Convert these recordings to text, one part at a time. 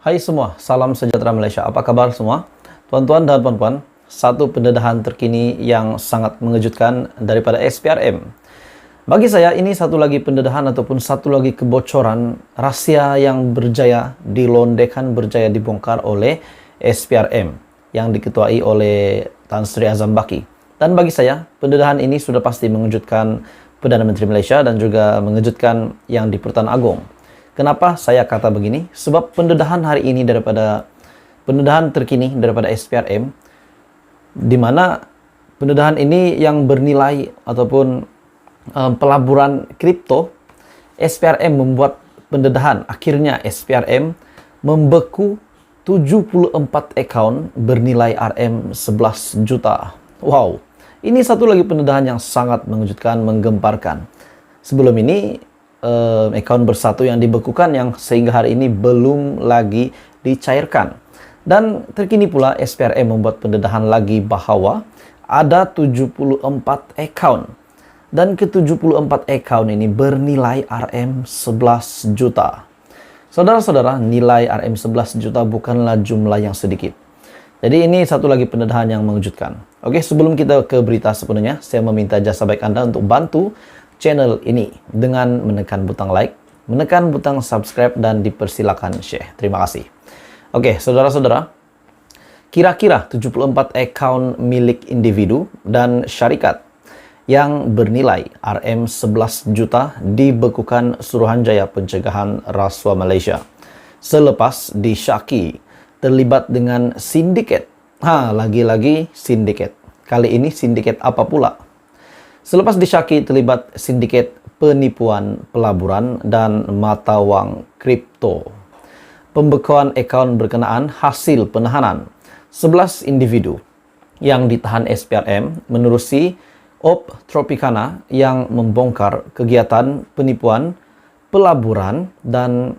Hai semua, salam sejahtera Malaysia. Apa kabar semua? Tuan-tuan dan puan-puan, satu pendedahan terkini yang sangat mengejutkan daripada SPRM. Bagi saya, ini satu lagi pendedahan ataupun satu lagi kebocoran rahsia yang berjaya dilondekan, berjaya dibongkar oleh SPRM yang diketuai oleh Tan Sri Azam Baki. Dan bagi saya, pendedahan ini sudah pasti mengejutkan Perdana Menteri Malaysia dan juga mengejutkan yang di Pertuan Agong. Kenapa saya kata begini? Sebab pendedahan hari ini pendedahan terkini daripada SPRM, di mana pendedahan ini yang bernilai ataupun pelaburan kripto, SPRM membuat pendedahan. Akhirnya SPRM membeku 74 akaun bernilai RM11 juta. Wow, ini satu lagi pendedahan yang sangat mengejutkan, menggemparkan. Sebelum ini, akaun bersatu yang dibekukan yang sehingga hari ini belum lagi dicairkan. Dan terkini pula SPRM membuat pendedahan lagi bahawa ada 74 akaun. Dan ke-74 akaun ini bernilai RM11 juta. Saudara-saudara, nilai RM11 juta bukanlah jumlah yang sedikit. Jadi ini satu lagi pendedahan yang mengejutkan. Oke, sebelum kita ke berita sepenuhnya, saya meminta jasa baik Anda untuk bantu channel ini dengan menekan butang like, menekan butang subscribe, dan dipersilakan share. Terima kasih. Oke, saudara-saudara, kira-kira 74 akaun milik individu dan syarikat yang bernilai RM11 juta dibekukan Suruhanjaya Pencegahan Rasuah Malaysia selepas disyaki terlibat dengan sindiket. Lagi-lagi sindiket. Kali ini sindiket apa pula? Selepas disyaki terlibat sindiket penipuan pelaburan dan mata wang kripto. Pembekuan akaun berkenaan hasil penahanan 11 individu yang ditahan SPRM menerusi Op Tropicana yang membongkar kegiatan penipuan pelaburan dan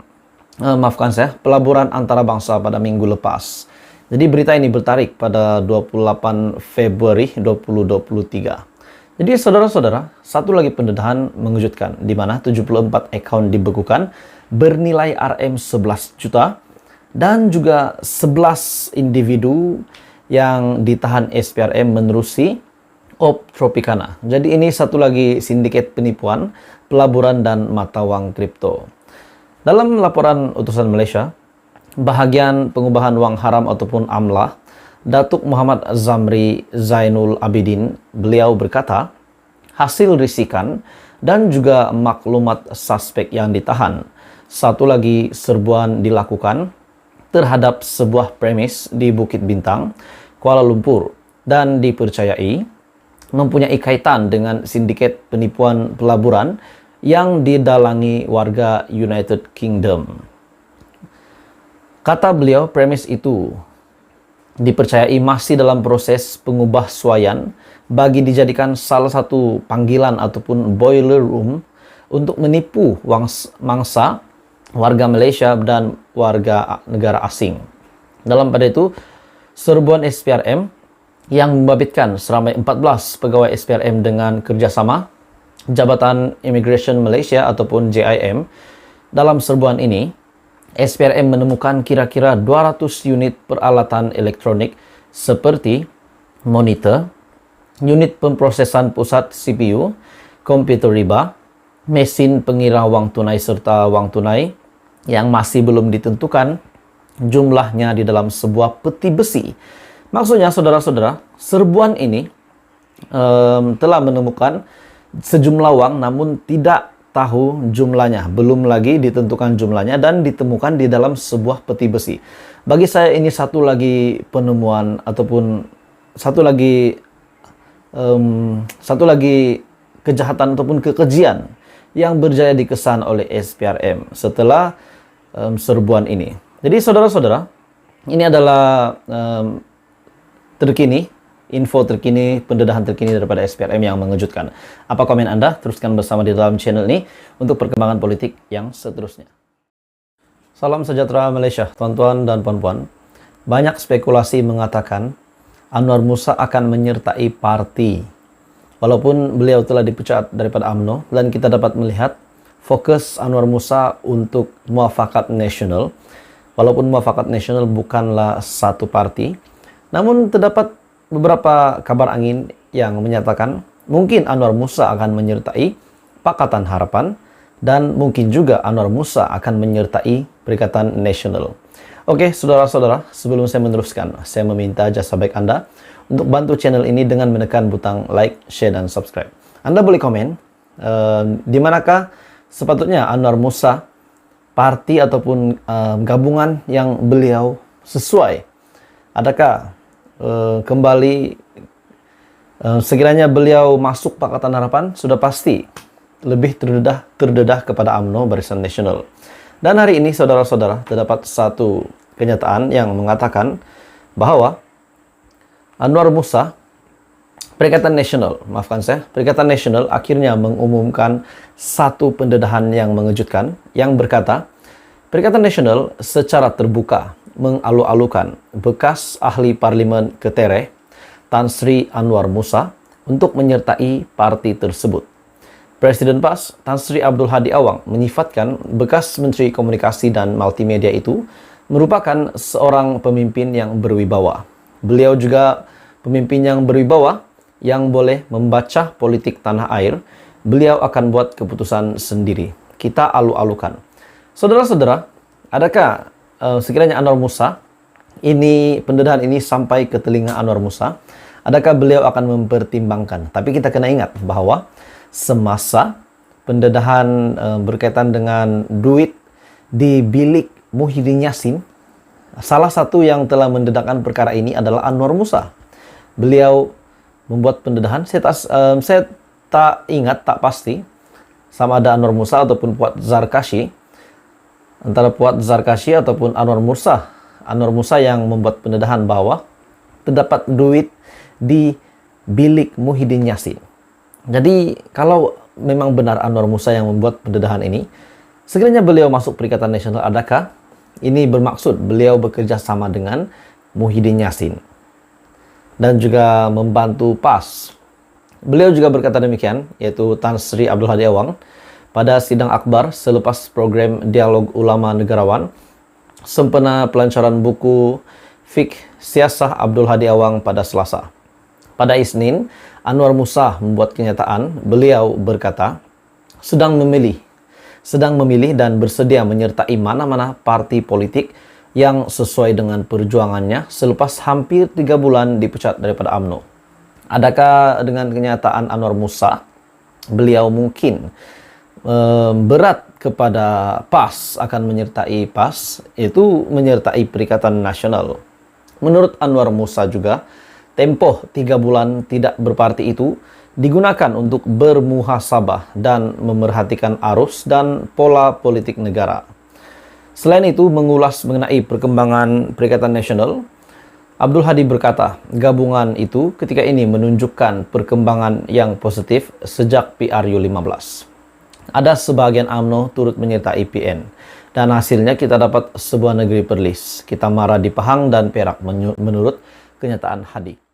pelaburan antarabangsa pada minggu lepas. Jadi berita ini bertarik pada 28 Februari 2023. Jadi saudara-saudara, satu lagi pendedahan mengejutkan di mana 74 akaun dibekukan bernilai RM11 juta dan juga 11 individu yang ditahan SPRM menerusi Op Tropicana. Jadi ini satu lagi sindiket penipuan pelaburan dan mata wang kripto. Dalam laporan utusan Malaysia, bahagian pengubahan wang haram ataupun AMLAH, Datuk Muhammad Zamri Zainul Abidin, beliau berkata, hasil risikan dan juga maklumat suspek yang ditahan, satu lagi serbuan dilakukan terhadap sebuah premis di Bukit Bintang, Kuala Lumpur, dan dipercayai mempunyai kaitan dengan sindiket penipuan pelaburan yang didalangi warga United Kingdom. Kata beliau, premis itu dipercayai masih dalam proses pengubahsuaian bagi dijadikan salah satu panggilan ataupun boiler room untuk menipu mangsa warga Malaysia dan warga negara asing. Dalam pada itu, serbuan SPRM yang membabitkan seramai 14 pegawai SPRM dengan kerjasama Jabatan Immigration Malaysia ataupun JIM. Dalam serbuan ini, SPRM menemukan kira-kira 200 unit peralatan elektronik seperti monitor, unit pemprosesan pusat CPU, komputer riba, mesin pengira wang tunai serta wang tunai yang masih belum ditentukan jumlahnya di dalam sebuah peti besi. Maksudnya, saudara-saudara, serbuan ini telah menemukan sejumlah wang namun tidak tahu jumlahnya, belum lagi ditentukan jumlahnya dan ditemukan di dalam sebuah peti besi. Bagi saya ini satu lagi penemuan ataupun satu lagi kejahatan ataupun kekejian yang berjaya dikesan oleh SPRM setelah serbuan ini. Jadi saudara-saudara, ini adalah info terkini, pendedahan terkini daripada SPRM yang mengejutkan. Apa komen Anda? Teruskan bersama di dalam channel ini untuk perkembangan politik yang seterusnya. Salam sejahtera Malaysia, tuan-tuan dan puan-puan. Banyak spekulasi mengatakan Anwar Musa akan menyertai parti. Walaupun beliau telah dipecat daripada UMNO dan kita dapat melihat fokus Anwar Musa untuk muafakat nasional Walaupun Muafakat Nasional bukanlah satu parti, namun terdapat beberapa kabar angin yang menyatakan mungkin Anwar Musa akan menyertai Pakatan Harapan dan mungkin juga Anwar Musa akan menyertai Perikatan Nasional. Oke, saudara-saudara, sebelum saya meneruskan, saya meminta jasa baik Anda untuk bantu channel ini dengan menekan butang like, share, dan subscribe. Anda boleh komen di manakah sepatutnya Anwar Musa, parti ataupun gabungan yang beliau sesuai. Adakah kembali sekiranya beliau masuk Pakatan Harapan, sudah pasti lebih terdedah kepada UMNO Barisan Nasional. Dan hari ini saudara-saudara, terdapat satu kenyataan yang mengatakan bahwa Anwar Musa, Perikatan Nasional akhirnya mengumumkan satu pendedahan yang mengejutkan yang berkata, Perikatan Nasional secara terbuka mengalu-alukan bekas ahli parlimen Ketere, Tan Sri Anwar Musa, untuk menyertai parti tersebut. Presiden PAS, Tan Sri Abdul Hadi Awang, menyifatkan bekas Menteri Komunikasi dan Multimedia itu merupakan seorang pemimpin yang berwibawa. Beliau juga pemimpin yang berwibawa yang boleh membaca politik tanah air. Beliau akan buat keputusan sendiri. Kita alu-alukan. Saudara-saudara, adakah sekiranya Anwar Musa, pendedahan ini sampai ke telinga Anwar Musa, adakah beliau akan mempertimbangkan? Tapi kita kena ingat bahwa semasa pendedahan berkaitan dengan duit di bilik Muhyiddin Yassin, salah satu yang telah mendedahkan perkara ini adalah Anwar Musa. Beliau membuat pendedahan, saya tak ingat, tak pasti sama ada Anwar Musa ataupun Fuad Zarkashi, antara Fuad Zarkashi ataupun Anwar Musa yang membuat pendedahan bahwa terdapat duit di bilik Muhyiddin Yassin. Jadi kalau memang benar Anwar Musa yang membuat pendedahan ini, sekiranya beliau masuk Perikatan Nasional, adakah ini bermaksud beliau bekerja sama dengan Muhyiddin Yassin dan juga membantu PAS? Beliau juga berkata demikian, yaitu Tan Sri Abdul Hadi Awang, pada sidang akbar selepas program Dialog Ulama Negarawan sempena pelancaran buku Fiqh Siasah Abdul Hadi Awang pada Selasa. Pada Isnin, Anwar Musa membuat kenyataan. Beliau berkata, sedang memilih dan bersedia menyertai mana-mana parti politik yang sesuai dengan perjuangannya selepas hampir 3 bulan dipecat daripada UMNO. Adakah dengan kenyataan Anwar Musa, beliau mungkin berat kepada PAS, akan menyertai PAS, itu menyertai Perikatan Nasional? Menurut Anwar Musa juga, tempoh 3 bulan tidak berparti itu digunakan untuk bermuhasabah dan memerhatikan arus dan pola politik negara. Selain itu, mengulas mengenai perkembangan Perikatan Nasional, Abdul Hadi berkata, gabungan itu ketika ini menunjukkan perkembangan yang positif sejak PRU 15. Ada sebagian UMNO turut menyertai PN, dan hasilnya kita dapat sebuah negeri perlis. Kita marah di Pahang dan Perak, menurut kenyataan Hadi.